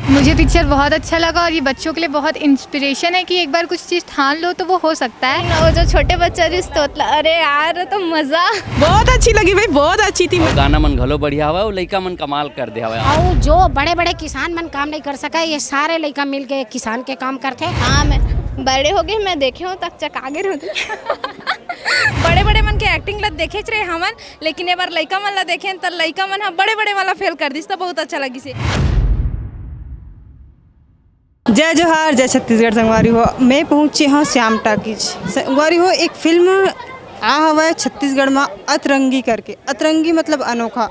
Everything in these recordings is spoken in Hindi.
मुझे पिक्चर बहुत अच्छा लगा और ये बच्चों के लिए बहुत इंस्पिरेशन है कि एक बार कुछ चीज़ ठान लो तो वो हो सकता है। वो जो छोटे बच्चा रिश्तोतला, अरे यार तो मज़ा बहुत अच्छी लगी भाई, बहुत अच्छी थी। गाना मन घलो बढ़िया हवा, लइका मन कमाल कर दे हवा। और जो बड़े बड़े किसान मन काम नहीं कर सका, ये सारे लइका मिल के किसान के काम करते। हाँ, मैं बड़े हो गए, मैं देखे हूँ तक चकागे बड़े बड़े मन के एक्टिंग ला देखे रहे हमन, लेकिन एक बार लइका मन ला देखे तो लइका मन बड़े बड़े वाला फेल कर दिस, तो बहुत अच्छा लगी से। जय जोहार, जय छत्तीसगढ़। संगवारी हो, मैं पहुंची हाँ श्याम टाकीज। संगवारी हो, एक फिल्म आ हवा है छत्तीसगढ़ में अतरंगी करके। अतरंगी मतलब अनोखा।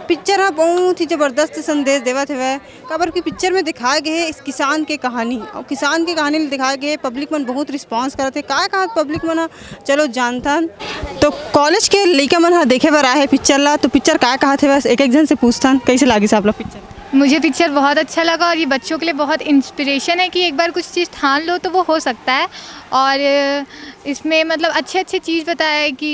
पिक्चर हाँ बहुत ही ज़बरदस्त संदेश देवत है। काबर की पिक्चर में दिखाए गए है इस किसान के कहानी, और किसान के कहानी दिखाए गए। पब्लिक मन बहुत रिस्पांस करते। का कहा पब्लिक मन चलो जानता तो कॉलेज के लड़का मन देखे बर आए है पिक्चर ला, तो पिक्चर का कहा थे बस एक एक जन से पूछता कैसे लगी आप लोग पिक्चर। मुझे पिक्चर बहुत अच्छा लगा और ये बच्चों के लिए बहुत इंस्पिरेशन है कि एक बार कुछ चीज़ ठान लो तो वो हो सकता है। और इसमें मतलब अच्छे अच्छे चीज़ बताया है कि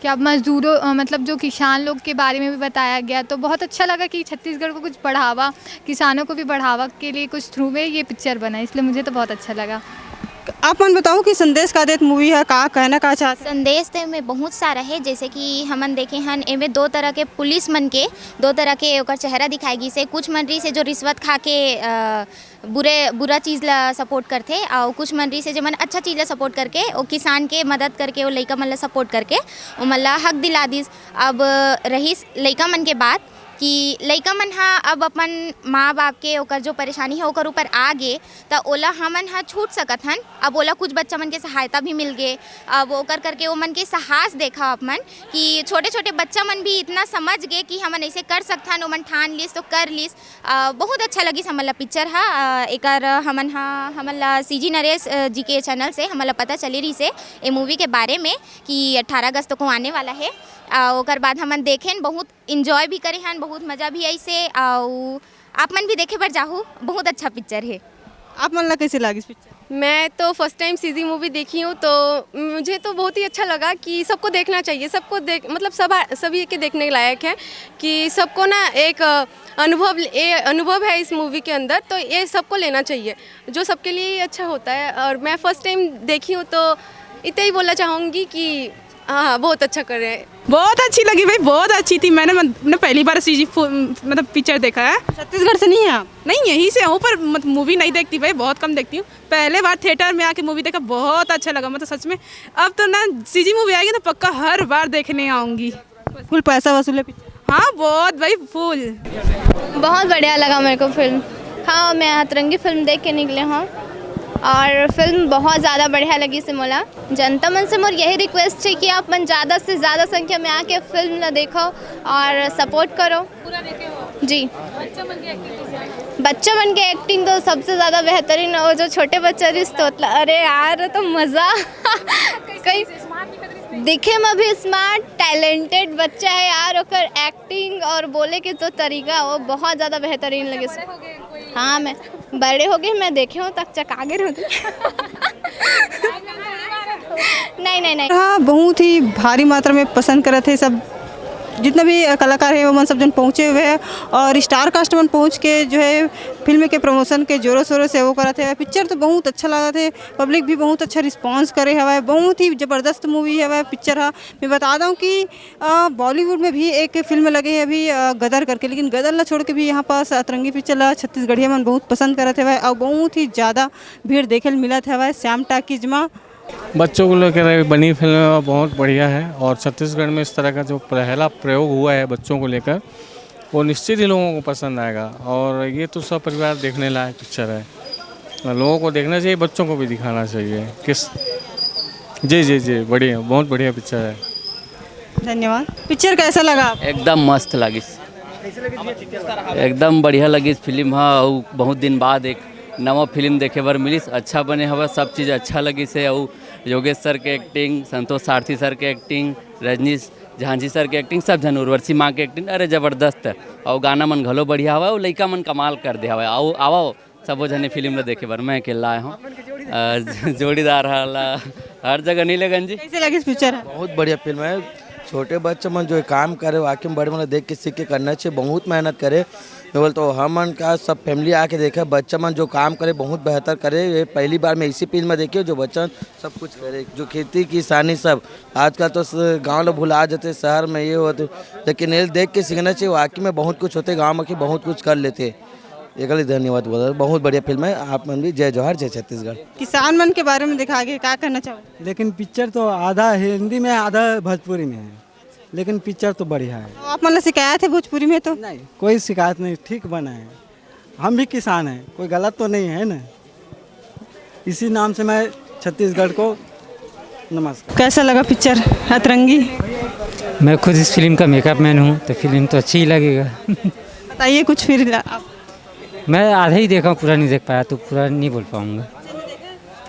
क्या मज़दूरों मतलब जो किसान लोग के बारे में भी बताया गया, तो बहुत अच्छा लगा कि छत्तीसगढ़ को कुछ बढ़ावा, किसानों को भी बढ़ावा के लिए कुछ थ्रू में ये पिक्चर बना, इसलिए मुझे तो बहुत अच्छा लगा। आप मन बताओ कि संदेश का देत मूवी है, का कहना का चाहते। संदेश तो में बहुत सारा है, जैसे कि हमन देखे हन एमे दो तरह के पुलिस मन के दो तरह के ओकर चेहरा दिखाएगी से। कुछ मंत्री से जो रिश्वत खा के बुरा चीज़ ला सपोर्ट करते, और कुछ मंत्री से जो मन अच्छा चीज़ ला सपोर्ट करके वो किसान के मदद करके वो लइका मन ला सपोर्ट करके वो मन ला हक दिला दिस। अब रही लइका मन के बात कि लइका मन हा अब अपन माँ बाप के ओकर जो परेशानी है ओकर ऊपर आ गे, तो ओला हमन हा छूट सकत हन। अब ओला कुछ बच्चा मन के सहायता भी मिल गए। अब ओकर करके वो मन के साहस देखा अपन कि छोटे छोटे बच्चा मन भी इतना समझ गए कि हमन ऐसे कर सकथन, ओमन ठान लिस तो कर लिस। बहुत अच्छा लगी हमन ला पिक्चर हा। एकर हमन ला सीजी नरेश जी के चैनल से हमन ला पता चली रही से ये मूवी के बारे में कि 18 अगस्त को आने वाला है। ओकर बाद हमन देखें, बहुत इंजॉय भी करे हन, बहुत मज़ा भी आई से। आप मन भी देखे पर जाहू, बहुत अच्छा पिक्चर है। आप मन ला कैसे लगी पिक्चर। मैं तो फर्स्ट टाइम सीजी मूवी देखी हूँ, तो मुझे तो बहुत ही अच्छा लगा कि सबको देखना चाहिए। सबको मतलब सभी के देखने लायक है कि सबको ना एक अनुभव है इस मूवी के अंदर, तो ये सबको लेना चाहिए, जो सबके लिए अच्छा होता है। और मैं फर्स्ट टाइम देखी हूँ तो इतना ही बोलना चाहूँगी कि हाँ बहुत अच्छा कर रहे हैं। बहुत अच्छी लगी भाई, बहुत अच्छी थी। मैंने पहली बार सीजी मतलब पिक्चर देखा है। छत्तीसगढ़ से नहीं है आप? नहीं, यहीं से हूँ, पर मूवी नहीं देखती भाई, बहुत कम देखती हूँ। पहले बार थिएटर में आके मूवी देखा, बहुत अच्छा लगा मतलब सच में। अब तो ना सीजी मूवी आएगी तो पक्का हर बार देखने आऊँगी। फुल पैसा वसूले पिक्चर। हाँ बहुत भाई, फुल। बहुत बढ़िया लगा मेरे को फिल्म। हाँ, मैं अतरंगी फिल्म देख के निकले हूँ और फिल्म बहुत ज़्यादा बढ़िया लगी से मोला। जनता मन से मोर यही रिक्वेस्ट है कि आप मन ज़्यादा से ज़्यादा संख्या में आके फिल्म ना देखो और सपोर्ट करो। पूरा देखे हो जी। बच्चा मन के एक्टिंग तो सबसे ज़्यादा बेहतरीन। वो जो छोटे बच्चा रिश्तोतला, अरे यार तो मज़ा कहीं दिखे में भी स्मार्ट टैलेंटेड बच्चा है यार। ओकर एक्टिंग और बोले के जो तरीका वो बहुत ज़्यादा बेहतरीन लगे। हाँ, मैं बड़े हो गए, मैं देखे हूँ तक चकागे नहीं। हाँ, बहुत ही भारी मात्रा में पसंद करे थे सब, जितना भी कलाकार है वो मन सब जन पहुँचे हुए हैं। और स्टार कास्ट मन पहुँच के जो है फिल्म के प्रमोशन के जोरों शोरों से वो करा थे। पिक्चर तो बहुत अच्छा लगा थे, पब्लिक भी बहुत अच्छा रिस्पांस करे हवा है। बहुत ही ज़बरदस्त मूवी है पिक्चर है। मैं बता दूं कि बॉलीवुड में भी एक फिल्म लगी है अभी गदर करके, लेकिन गदर ला छोड़ के भी यहाँ पास अतरंगी पिक्चर ला छत्तीसगढ़िया मन बहुत पसंद करे थे और बहुत ही ज़्यादा भीड़ देखे मिला था श्याम टाकीज में। बच्चों को लेकर बनी फिल्म बहुत बढ़िया है, और छत्तीसगढ़ में इस तरह का जो पहला प्रयोग हुआ है बच्चों को लेकर, वो निश्चित ही लोगों को पसंद आएगा। और ये तो सब परिवार देखने लायक पिक्चर है, लोगों को देखना चाहिए, बच्चों को भी दिखाना चाहिए। जी बढ़िया, बहुत बढ़िया पिक्चर है। धन्यवाद। पिक्चर कैसा लगा? एकदम मस्त लगी, एकदम बढ़िया लगी फिल्म। हाँ, बहुत दिन बाद एक नवा फिल्म देखे बर मिलिस, अच्छा बने हवा, सब चीज़ अच्छा लगी से। और योगेश सर के एक्टिंग, संतोष सारथी सर के एक्टिंग, रजनीश झांझी सर के एक्टिंग, सब जन उर्वशी माँ के एक्टिंग अरे ज़बरदस्त है। और गाना मन घलो बढ़िया हवा, और लइका मन कमाल कर दे हवा। आओ सबो जने फिल्म ला देखे बर। मैं अकेला आया हूँ, जोड़ीदार हर जगह नीलेगंज जी। कैसे लगी पिक्चर? बहुत बढ़िया फिल्म है, छोटे बच्चे मन जो काम करे वाकई में बड़े मन देख के सीख के करना चाहिए, बहुत मेहनत करे। मैं बोलता हूँ हमन का सब फैमिली आके देखे बच्चा मन जो काम करे बहुत बेहतर करे। ये पहली बार मैं इसी फील्ड में देखी जो बच्चा सब कुछ करे, जो खेती किसानी सब आजकल तो गांव लोग भुला जाते, शहर में ये होते, लेकिन ये देख के सीखना चाहिए। वाकई में बहुत कुछ होते, गाँव में कि बहुत कुछ कर लेते। एक धन्यवाद बोला, बहुत बढ़िया फिल्म है। आप मन भी जय जोहार, जय छत्तीसगढ़। किसान मन के बारे में दिखा के क्या करना चाहोगे? लेकिन पिक्चर तो आधा हिंदी में आधा भोजपुरी में है, लेकिन पिक्चर तो बढ़िया है। तो आप मतलब शिकायत है भोजपुरी में? तो नहीं, कोई शिकायत नहीं, ठीक बना है। हम भी किसान हैं, कोई गलत तो नहीं है ना। इसी नाम से मैं छत्तीसगढ़ को नमस्कार। कैसा लगा पिक्चर अतरंगी? मैं खुद इस फिल्म का मेकअप मैन हूँ, तो फिल्म तो अच्छी ही लगेगा। बताइए कुछ फिर आप। मैं आधा ही देखा हूँ, पूरा नहीं देख पाया, तो पूरा नहीं बोल पाऊँगा।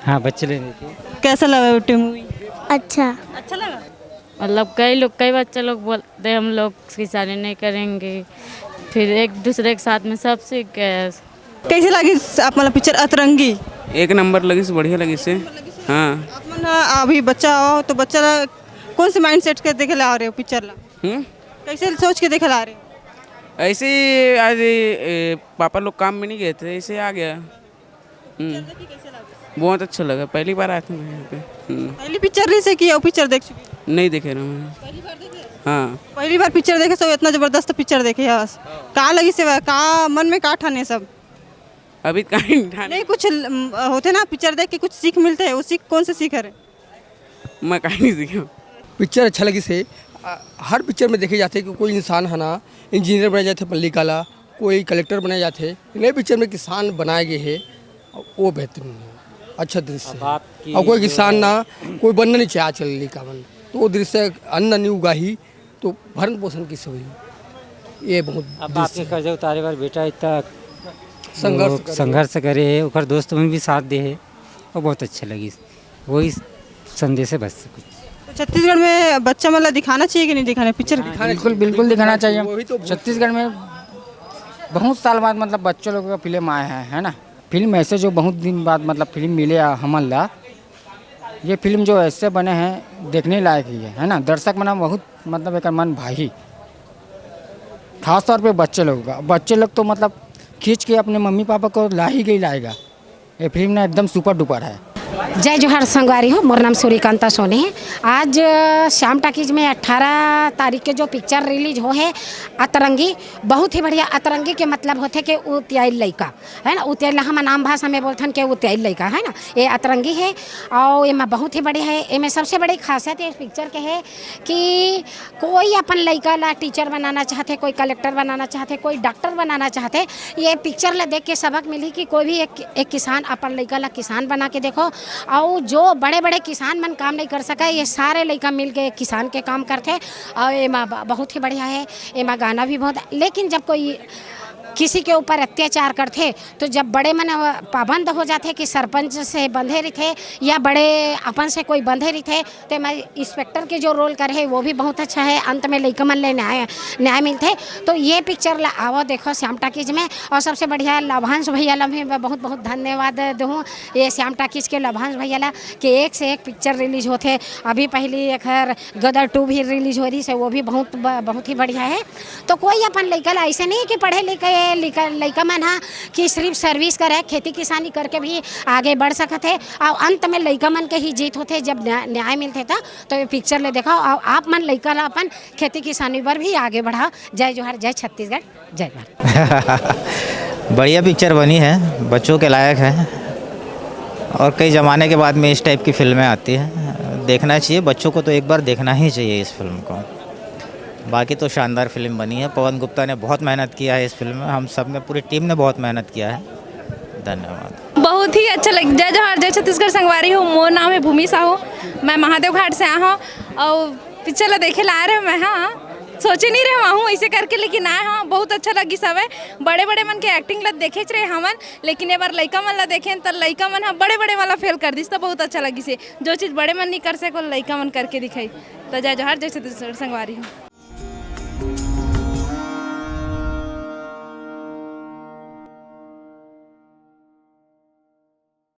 हाँ, बच्चे ले देखे। कैसा लगा बेटे मूवी? अच्छा लगा। मतलब कई बच्चे लोग बोलते हैं हम लोग किसानी नहीं करेंगे, फिर एक दूसरे के साथ में सब सीख गए। कैसे लगी आप मतलब पिक्चर अतरंगी? एक नंबर लगी से, बढ़िया लगी से। हाँ, आप मन अभी बच्चा आओ तो बच्चा कौन से माइंड सेट के देखे ला रहे हो पिक्चर ला? कैसे सोच के देखे ला रहे हो? ऐसे ही आज पापा लोग काम में नहीं गए थे, ऐसे आ गया। बहुत अच्छा लगा, पहली बार आया था मैं यहाँ पे। पहली पिक्चर नहीं से किया, पिक्चर देख चुकी? नहीं देखे ना मैं। पहली बार देखे? हाँ, पहली बार पिक्चर देखे सब इतना जबरदस्त पिक्चर देखे है बस। कहाँ लगी से कहाँ मन में कहाँ ठाने सब? अभी कहीं नहीं कुछ होते ना पिक्चर देख के कुछ सीख मिलते है, वो सीख कौन से सीख रहे? मैं कहीं नहीं सीखा। पिक्चर अच्छा लगी से हर पिक्चर में देखे जाते कि कोई इंसान है ना इंजीनियर बनाए जाते पल्ली काला, कोई कलेक्टर बनाए जाते। नए पिक्चर में किसान बनाए गए हैं, वो बेहतरीन है, अच्छा दृश्य है। और कोई किसान ना कोई बनना नहीं चाहे चल का मन, तो वो दृश्य अन्न नहीं उगाही तो भरण पोषण की सभी ये बहुत। अब आपके कर्जा उतारे बार बेटा इतना संघर्ष करे है, ओकर दोस्त में भी साथ दे है, और बहुत अच्छा लगी। वही संदेश है बस। तो छत्तीसगढ़ में बच्चा मतलब दिखाना चाहिए कि नहीं दिखाना पिक्चर? बिल्कुल दिखाना चाहिए। छत्तीसगढ़ में बहुत साल बाद मतलब बच्चों लोगों का फिल्म आया है ना। फिल्म ऐसे जो बहुत दिन बाद मतलब फिल्म मिले हमन ला, ये फिल्म जो ऐसे बने हैं देखने लायक ही है ना। दर्शक मना बहुत मतलब एक मन भाई, खास तौर पे बच्चे लोग का। बच्चे लोग तो मतलब खींच के अपने मम्मी पापा को लाएगा। ये फिल्म ना एकदम सुपर डुपर है। जय जोहार संगवारी हो, मोर नाम सूर्यकांता सोनी है। आज श्याम टाकीज में 18 तारीख के जो पिक्चर रिलीज हो है अतरंगी, बहुत ही बढ़िया। अतरंगी के मतलब होते कि उतियाइल लइका है ना, उतियाइल हम नाम भाषा में बोलथन के उतियाइल लइका है ना, ये अतरंगी है। और ये बहुत ही बढ़िया है। इनमें सबसे बड़ी खासियत इस पिक्चर के है कि कोई अपन लइका ला टीचर बनाना चाहते, कोई कलेक्टर बनाना चाहते, कोई डॉक्टर बनाना चाहते। ये पिक्चर ला देख के सबक मिली कि कोई भी एक किसान अपन लइका ला किसान बना के देखो। और जो बड़े बड़े किसान मन काम नहीं कर सका, ये सारे लड़का मिल के किसान के काम करते। और ये बहुत ही बढ़िया है। ये गाना भी बहुत, लेकिन जब कोई किसी के ऊपर अत्याचार करते तो जब बड़े मन पाबंद हो जाते कि सरपंच से बंधे रहते या बड़े अपन से कोई बंधे रहते, तो मैं इंस्पेक्टर के जो रोल करे वो भी बहुत अच्छा है। अंत में लइका मन ले न्याय मिलते। तो ये पिक्चर ला आओ देखो श्याम टाकीज में। और सबसे बढ़िया लाभांश भैया ला भी मैं बहुत बहुत धन्यवाद दूँ, ये श्याम टाकीज के लाभांश भैया ला कि एक से एक पिक्चर रिलीज होते। अभी पहली एक गदर 2 भी रिलीज हो रही है, वो भी बहुत ही बढ़िया है। तो कोई अपन लइका ला ऐसे नहीं कि पढ़े लिखे लइका मन हा कि सिर्फ सर्विस करे, खेती किसानी करके भी आगे बढ़ सकते हैं। और अंत में लइका मन के ही जीत होते जब न्याय मिलते था। तो ये पिक्चर ले देखो और आप मन लइका ला अपन खेती किसानी पर भी आगे बढ़ाओ। जय जोहार, जय छत्तीसगढ़, जय भारत। बढ़िया पिक्चर बनी है, बच्चों के लायक है, और कई ज़माने के बाद में इस टाइप की फिल्में आती हैं, देखना चाहिए बच्चों को। तो एक बार देखना ही चाहिए इस फिल्म को। बाकी तो शानदार फिल्म बनी है। पवन गुप्ता ने बहुत मेहनत किया है इस फिल्म में, हम सब ने पूरी टीम ने बहुत मेहनत किया है। धन्यवाद। बहुत ही अच्छा लग। जय जोहार, जय छत्तीसगढ़ संगवारी हो। मोर नाम है भूमि साहू, मैं महादेव घाट से आया हूँ और पिक्चर ला देखे ला रहे मैं। हाँ, सोचे नहीं रहे वहाँ हूँ ऐसे करके, लेकिन आए। हाँ, बहुत अच्छा लगी। सब है बड़े बड़े मन के एक्टिंग ला देखे रहे हमन, लेकिन एक बार लइका मन ला देखे तो लइका मन हाँ बड़े बड़े वाला फेल कर दी। तो बहुत अच्छा लगी से जो चीज़ बड़े मन नहीं कर सको लइका मन करके दिखाई। तो जय जोहार, जय छत्तीसगढ़ संगवारी हो।